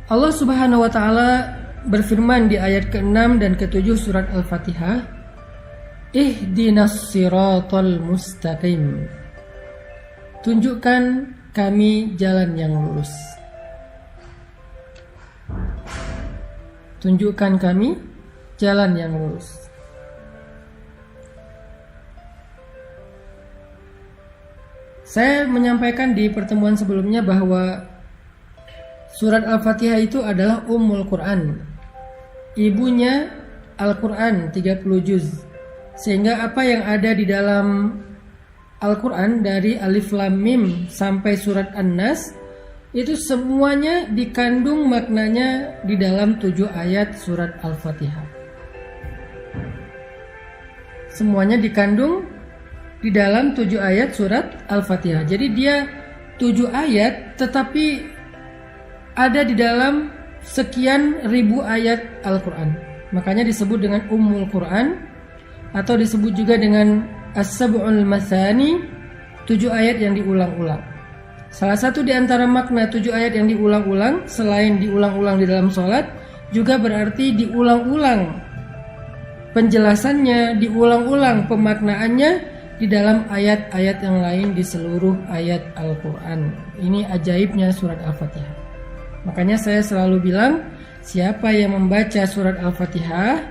Allah Subhanahu wa taala berfirman di ayat ke-6 dan ke-7 surat Al-Fatihah, Ihdinas siratal mustaqim. Tunjukkan kami jalan yang lurus. Tunjukkan kami jalan yang lurus. Saya menyampaikan di pertemuan sebelumnya bahwa surat Al-Fatihah itu adalah Ummul Quran. Ibunya Al-Quran 30 juz. Sehingga apa yang ada di dalam Al-Quran dari Alif Lam Mim sampai surat An-Nas itu semuanya dikandung maknanya di dalam 7 ayat surat Al-Fatihah. Semuanya dikandung di dalam 7 ayat surat Al-Fatihah. Jadi dia 7 ayat tetapi ada di dalam sekian ribu ayat Al-Quran. Makanya disebut dengan Ummul Quran, atau disebut juga dengan As-Sab'ul Mathani, 7 ayat yang diulang-ulang. Salah satu di antara makna 7 ayat yang diulang-ulang, selain diulang-ulang di dalam sholat, juga berarti diulang-ulang penjelasannya, diulang-ulang pemaknaannya di dalam ayat-ayat yang lain di seluruh ayat Al-Quran. Ini ajaibnya surat Al-Fatihah. Makanya saya selalu bilang, siapa yang membaca surat Al-Fatihah,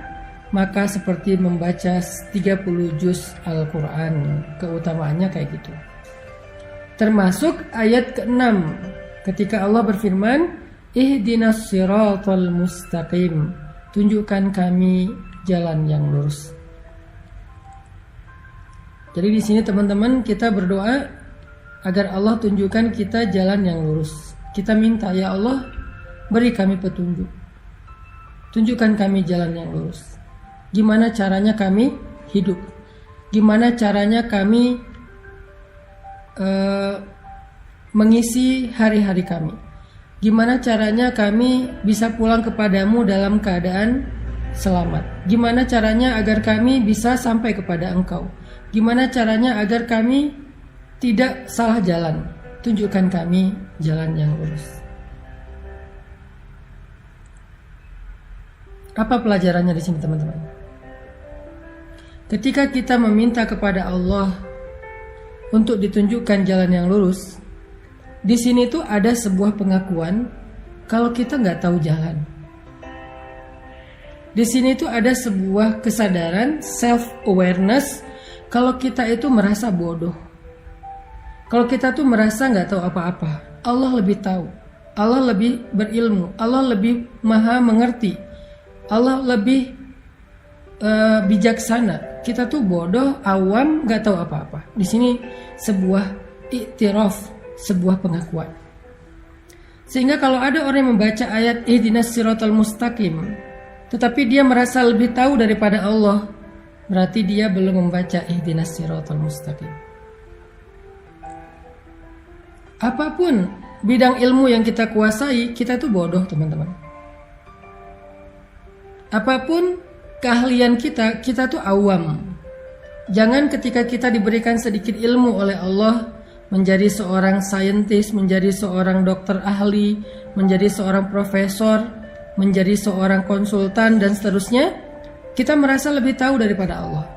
maka seperti membaca 30 juz Al-Quran. Keutamaannya kayak gitu. Termasuk ayat ke-6 ketika Allah berfirman, Ihdinas siratal mustaqim. Tunjukkan kami jalan yang lurus. Jadi di sini teman-teman kita berdoa agar Allah tunjukkan kita jalan yang lurus. Kita minta, ya Allah, beri kami petunjuk. Tunjukkan kami jalan yang lurus. Gimana caranya kami hidup? Gimana caranya kami mengisi hari-hari kami? Gimana caranya kami bisa pulang kepadamu dalam keadaan selamat? Gimana caranya agar kami bisa sampai kepada Engkau? Gimana caranya agar kami tidak salah jalan? Tunjukkan kami jalan yang lurus. Apa pelajarannya di sini teman-teman? Ketika kita meminta kepada Allah untuk ditunjukkan jalan yang lurus, di sini tuh ada sebuah pengakuan kalau kita nggak tahu jalan. Di sini tuh ada sebuah kesadaran, self-awareness, kalau kita itu merasa bodoh. Kalau kita tuh merasa nggak tahu apa-apa, Allah lebih tahu, Allah lebih berilmu, Allah lebih maha mengerti, Allah lebih bijaksana. Kita tuh bodoh, awam, nggak tahu apa-apa. Di sini sebuah iktiraf, sebuah pengakuan. Sehingga kalau ada orang yang membaca ayat Ihdinas siratal mustaqim, tetapi dia merasa lebih tahu daripada Allah, berarti dia belum membaca Ihdinas siratal mustaqim. Apapun bidang ilmu yang kita kuasai, kita tuh bodoh teman-teman. Apapun keahlian kita, kita tuh awam. Jangan ketika kita diberikan sedikit ilmu oleh Allah, menjadi seorang saintis, menjadi seorang dokter ahli, menjadi seorang profesor, menjadi seorang konsultan dan seterusnya, kita merasa lebih tahu daripada Allah.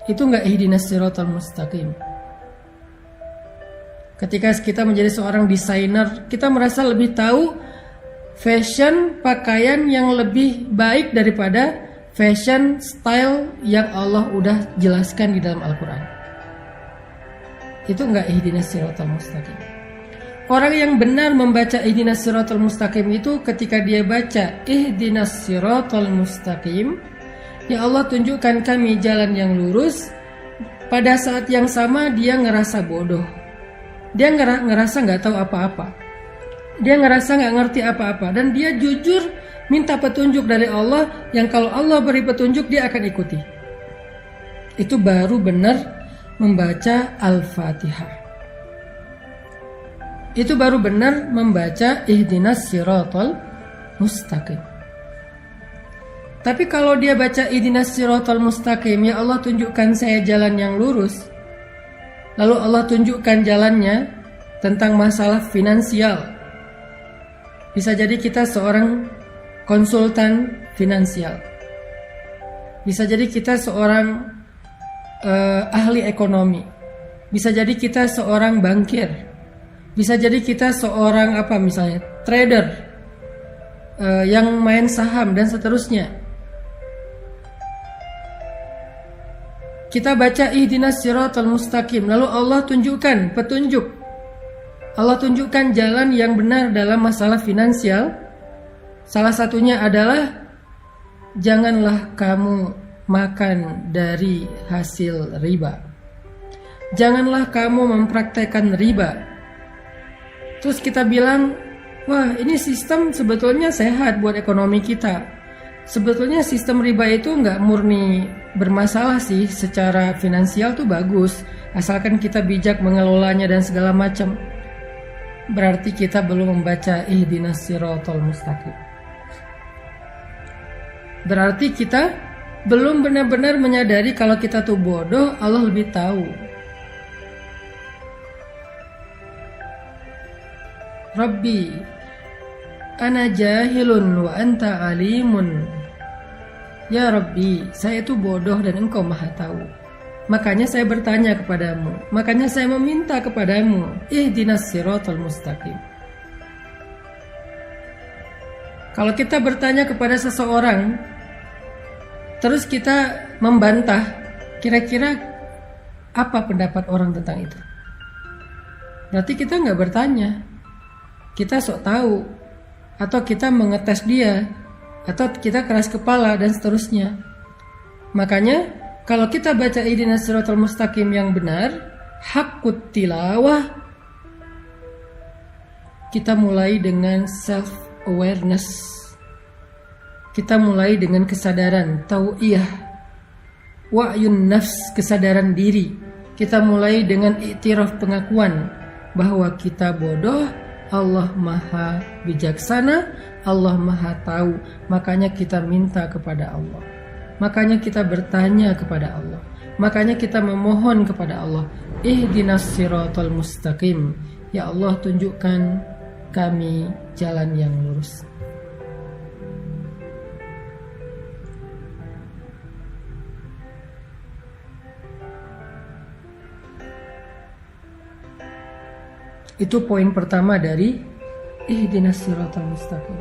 Itu enggak Ihdinas siratal mustaqim. Ketika kita menjadi seorang desainer, kita merasa lebih tahu fashion pakaian yang lebih baik daripada fashion style yang Allah udah jelaskan di dalam Al-Quran. Itu enggak Ihdinas siratal mustaqim. Orang yang benar membaca Ihdinas siratal mustaqim itu ketika dia baca Ihdinas siratal mustaqim, ya Allah tunjukkan kami jalan yang lurus, pada saat yang sama dia ngerasa bodoh. Dia ngerasa nggak tahu apa-apa. Dia ngerasa nggak ngerti apa-apa. Dan dia jujur minta petunjuk dari Allah, yang kalau Allah beri petunjuk dia akan ikuti. Itu baru benar membaca Al-Fatihah. Itu baru benar membaca Ihdinas siratal mustaqim. Tapi kalau dia baca Ihdinas siratal mustaqim, ya Allah tunjukkan saya jalan yang lurus, lalu Allah tunjukkan jalannya tentang masalah finansial, Bisa jadi kita seorang konsultan finansial. Bisa jadi kita seorang ahli ekonomi. Bisa jadi kita seorang bankir. Bisa jadi kita seorang trader yang main saham dan seterusnya. Kita baca ihdinas siratal mustaqim, lalu Allah tunjukkan petunjuk. Allah tunjukkan jalan yang benar dalam masalah finansial. Salah satunya adalah janganlah kamu makan dari hasil riba. Janganlah kamu mempraktekkan riba. Terus kita bilang, wah ini sistem sebetulnya sehat buat ekonomi kita. Sebetulnya sistem riba itu nggak murni bermasalah sih, secara finansial tuh bagus, asalkan kita bijak mengelolanya dan segala macam. Berarti kita belum membaca ihdinas siratal mustaqim. Berarti kita belum benar-benar menyadari kalau kita tuh bodoh, Allah lebih tahu. Rabbi ana jahilun wa anta alimun. Ya Rabbi, saya itu bodoh dan Engkau maha tahu. Makanya saya bertanya kepadamu, makanya saya meminta kepadamu, ihdinas siratal mustaqim. Kalau kita bertanya kepada seseorang, terus kita membantah, kira-kira apa pendapat orang tentang itu? Berarti kita nggak bertanya, kita sok tahu, atau kita mengetes dia, atau kita keras kepala dan seterusnya. Makanya kalau kita baca ihdinas siratal mustaqim yang benar, haqqut tilawah, kita mulai dengan self awareness. Kita mulai dengan kesadaran tau'iyah, wa'yun nafs, kesadaran diri. Kita mulai dengan iktiraf, pengakuan bahwa kita bodoh. Allah maha bijaksana, Allah maha tahu. Makanya kita minta kepada Allah, makanya kita bertanya kepada Allah, makanya kita memohon kepada Allah, ihdinas siratal mustaqim. Ya Allah, tunjukkan kami jalan yang lurus. Itu poin pertama dari ihdinas siratal mustaqim.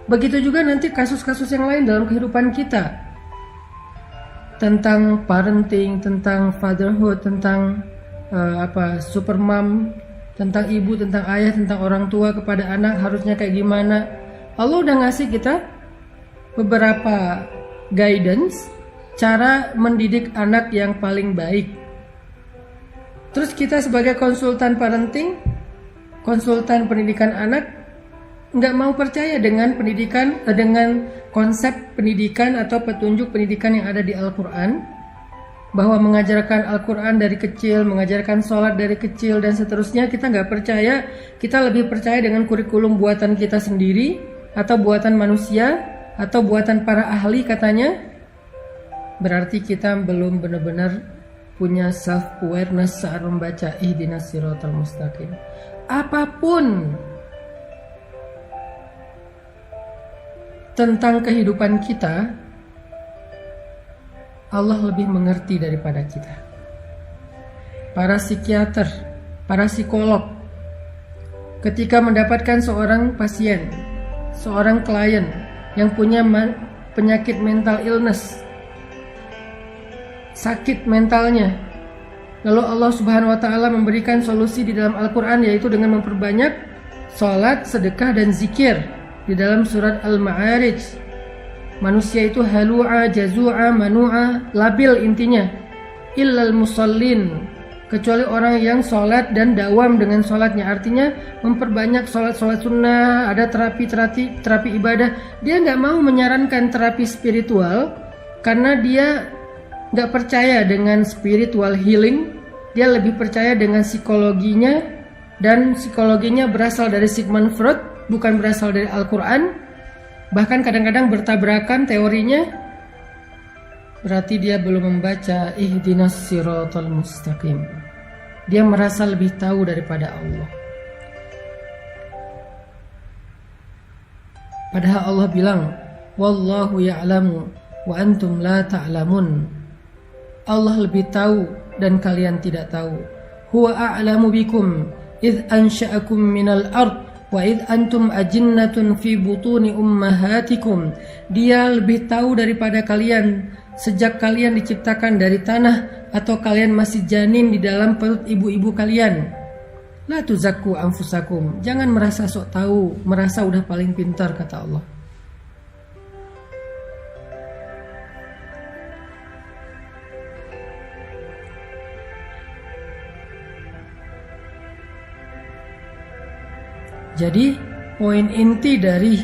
Begitu juga nanti kasus-kasus yang lain dalam kehidupan kita, tentang parenting, tentang fatherhood, tentang super mom, tentang ibu, tentang ayah, tentang orang tua kepada anak harusnya kayak gimana. Allah udah ngasih kita beberapa guidance cara mendidik anak yang paling baik. Terus kita sebagai konsultan parenting, konsultan pendidikan anak, nggak mau percaya dengan pendidikan, dengan konsep pendidikan atau petunjuk pendidikan yang ada di Al-Quran, bahwa mengajarkan Al-Quran dari kecil, mengajarkan sholat dari kecil dan seterusnya. Kita nggak percaya. Kita lebih percaya dengan kurikulum buatan kita sendiri, atau buatan manusia, atau buatan para ahli katanya. Berarti kita belum benar-benar punya self awareness saat membaca ihdinas siratal mustaqim. Apapun tentang kehidupan kita, Allah lebih mengerti daripada kita. Para psikiater, para psikolog, ketika mendapatkan seorang pasien, seorang klien yang punya penyakit mental illness, sakit mentalnya, lalu Allah Subhanahu wa ta'ala memberikan solusi di dalam Al-Quran, yaitu dengan memperbanyak sholat, sedekah dan zikir. Di dalam surat Al-Ma'arij, manusia itu halu'a, jazu'a, manu'a, labil intinya, illal musallin, kecuali orang yang sholat dan dawam dengan sholatnya. Artinya memperbanyak sholat sunnah, ada terapi ibadah. Dia nggak mau menyarankan terapi spiritual karena dia nggak percaya dengan spiritual healing. Dia lebih percaya dengan psikologinya, dan psikologinya berasal dari Sigmund Freud, bukan berasal dari Al-Quran. Bahkan kadang-kadang bertabrakan teorinya. Berarti dia belum membaca ihdinas siratal mustaqim. Dia merasa lebih tahu daripada Allah. Padahal Allah bilang, wallahu ya'lamu wa antum la ta'lamun. Allah lebih tahu dan kalian tidak tahu. Huwa a'lamu bikum idh ansha'akum minal ard wa idh antum ajinnatun fi butuni ummahatikum. Dia lebih tahu daripada kalian sejak kalian diciptakan dari tanah atau kalian masih janin di dalam perut ibu-ibu kalian. La tuzakku anfusakum. Jangan merasa sok tahu, merasa udah paling pintar, kata Allah. Jadi poin inti dari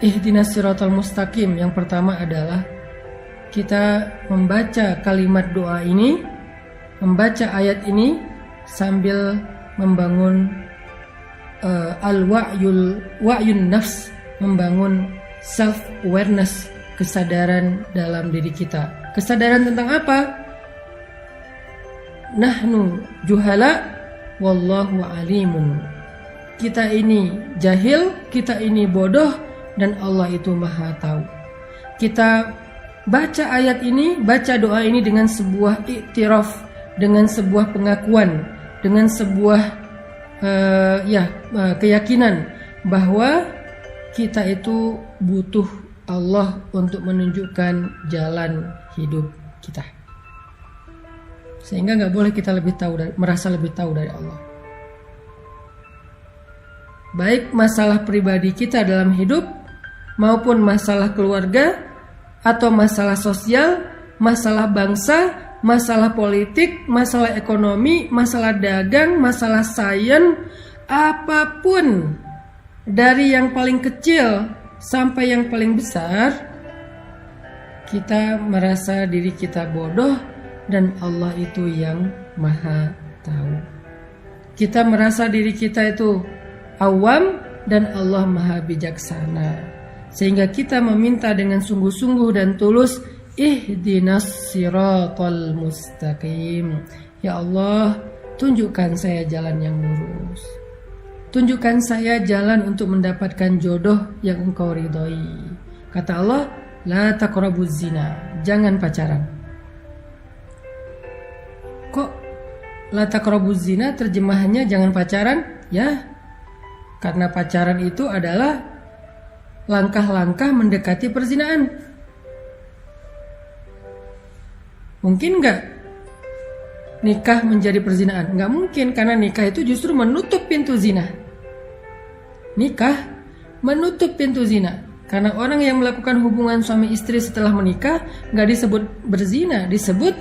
ihdinas siratal mustaqim yang pertama adalah kita membaca kalimat doa ini, membaca ayat ini sambil membangun wa'yun nafs, membangun self awareness, kesadaran dalam diri kita. Kesadaran tentang apa? Nahnu juhala wallahu alimun. Kita ini jahil, kita ini bodoh, dan Allah itu maha tahu. Kita baca ayat ini, baca doa ini dengan sebuah iktiraf, dengan sebuah pengakuan, dengan sebuah keyakinan bahwa kita itu butuh Allah untuk menunjukkan jalan hidup kita. Sehingga nggak boleh kita merasa lebih tahu dari Allah. Baik masalah pribadi kita dalam hidup maupun masalah keluarga atau masalah sosial, masalah bangsa, masalah politik, masalah ekonomi, masalah dagang, masalah sains, apapun dari yang paling kecil sampai yang paling besar, kita merasa diri kita bodoh dan Allah itu yang maha tahu. Kita merasa diri kita itu awam dan Allah maha bijaksana, sehingga kita meminta dengan sungguh-sungguh dan tulus, ihdinas siratal mustaqim. Ya Allah, tunjukkan saya jalan yang lurus, tunjukkan saya jalan untuk mendapatkan jodoh yang Engkau ridhoi. Kata Allah, la taqrabuz zina, jangan pacaran. Kok la taqrabuz zina terjemahannya jangan pacaran? Ya, karena pacaran itu adalah langkah-langkah mendekati perzinaan. Mungkin nggak nikah menjadi perzinaan? Nggak mungkin, karena nikah itu justru menutup pintu zina. Nikah menutup pintu zina. Karena orang yang melakukan hubungan suami istri setelah menikah nggak disebut berzina, disebut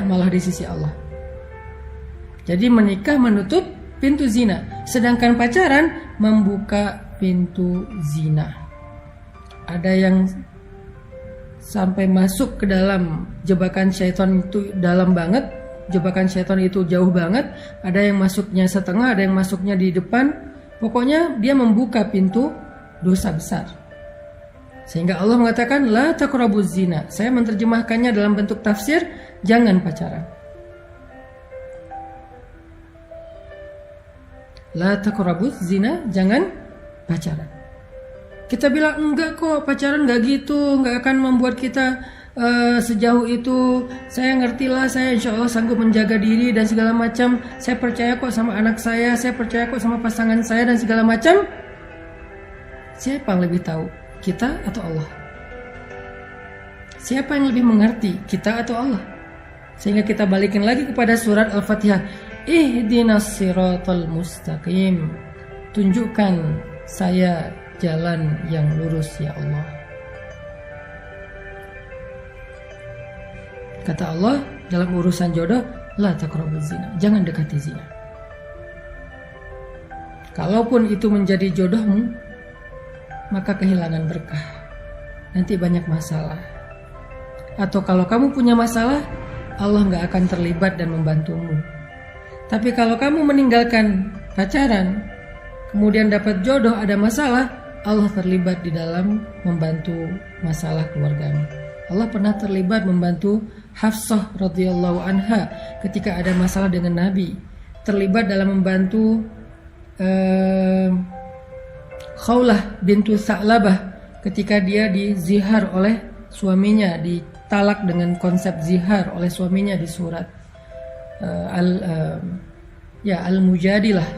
malah di sisi Allah. Jadi menikah menutup pintu zina, sedangkan pacaran membuka pintu zina. Ada yang sampai masuk ke dalam jebakan syaitan itu dalam banget, jebakan syaitan itu jauh banget. Ada yang masuknya setengah, ada yang masuknya di depan. Pokoknya dia membuka pintu dosa besar. Sehingga Allah mengatakan la taqrabuz zina. Saya menerjemahkannya dalam bentuk tafsir, jangan pacaran. La taqrabuz zina, jangan pacaran. Kita bilang enggak kok, pacaran enggak gitu, enggak akan membuat kita sejauh itu. Saya ngertilah, saya insya Allah sanggup menjaga diri dan segala macam. Saya percaya kok sama anak saya percaya kok sama pasangan saya dan segala macam. Siapa yang lebih tahu, kita atau Allah? Siapa yang lebih mengerti, kita atau Allah? Sehingga kita balikin lagi kepada surat Al-Fatihah. Ihdinas siratal mustaqim. Tunjukkan saya jalan yang lurus ya Allah. Kata Allah dalam urusan jodoh, la taqrabuz zina, jangan dekati zina. Kalaupun itu menjadi jodohmu, maka kehilangan berkah. Nanti banyak masalah. Atau kalau kamu punya masalah, Allah gak akan terlibat dan membantumu. Tapi kalau kamu meninggalkan pacaran, kemudian dapat jodoh, ada masalah, Allah terlibat di dalam membantu masalah keluargamu. Allah pernah terlibat membantu Hafsah radhiyallahu anha ketika ada masalah dengan Nabi. Terlibat dalam membantu Khawlah bintu Sa'labah ketika dia dizihar oleh suaminya, ditalak dengan konsep zihar oleh suaminya di surat Al-Mujadilah.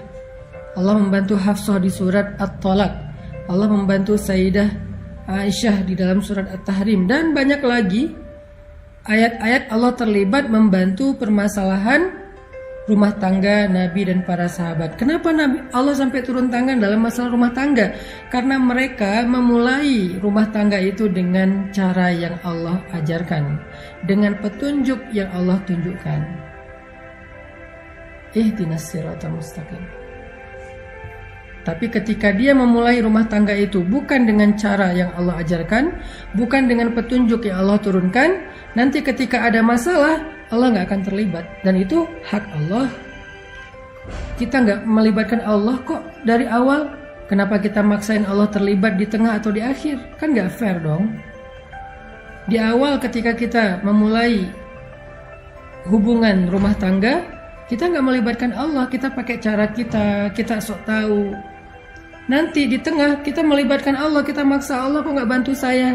Allah membantu Hafsah di surat At-Talaq. Allah membantu Sayyidah Aisyah di dalam surat At-Tahrim, dan banyak lagi ayat-ayat Allah terlibat membantu permasalahan rumah tangga Nabi dan para sahabat. Kenapa Allah sampai turun tangan dalam masalah rumah tangga? Karena mereka memulai rumah tangga itu dengan cara yang Allah ajarkan, dengan petunjuk yang Allah tunjukkan. Ihdinas siratal mustaqim. Tapi ketika dia memulai rumah tangga itu bukan dengan cara yang Allah ajarkan, bukan dengan petunjuk yang Allah turunkan, nanti ketika ada masalah, Allah gak akan terlibat. Dan itu hak Allah. Kita gak melibatkan Allah kok dari awal. Kenapa kita maksain Allah terlibat di tengah atau di akhir? Kan gak fair dong. Di awal ketika kita memulai hubungan rumah tangga, kita gak melibatkan Allah. Kita pakai cara kita sok tahu. Nanti di tengah kita melibatkan Allah, kita maksa Allah, kok gak bantu saya?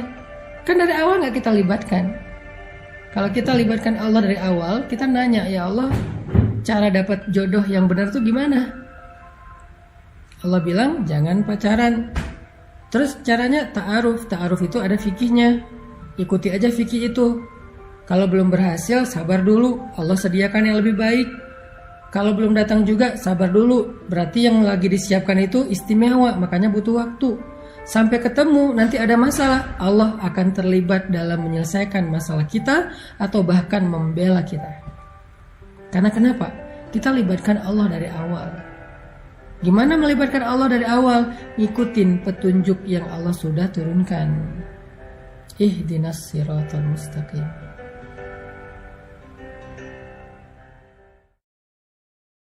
Kan dari awal gak kita libatkan. Kalau kita libatkan Allah dari awal, kita nanya, ya Allah, cara dapat jodoh yang benar tuh gimana? Allah bilang, jangan pacaran. Terus caranya ta'aruf. Ta'aruf itu ada fikihnya. Ikuti aja fikih itu. Kalau belum berhasil, sabar dulu. Allah sediakan yang lebih baik. Kalau belum datang juga, sabar dulu. Berarti yang lagi disiapkan itu istimewa, makanya butuh waktu. Sampai ketemu, nanti ada masalah, Allah akan terlibat dalam menyelesaikan masalah kita atau bahkan membela kita. Karena kenapa? Kita libatkan Allah dari awal. Gimana melibatkan Allah dari awal? Ngikutin petunjuk yang Allah sudah turunkan. Ihdinas siratal mustaqim.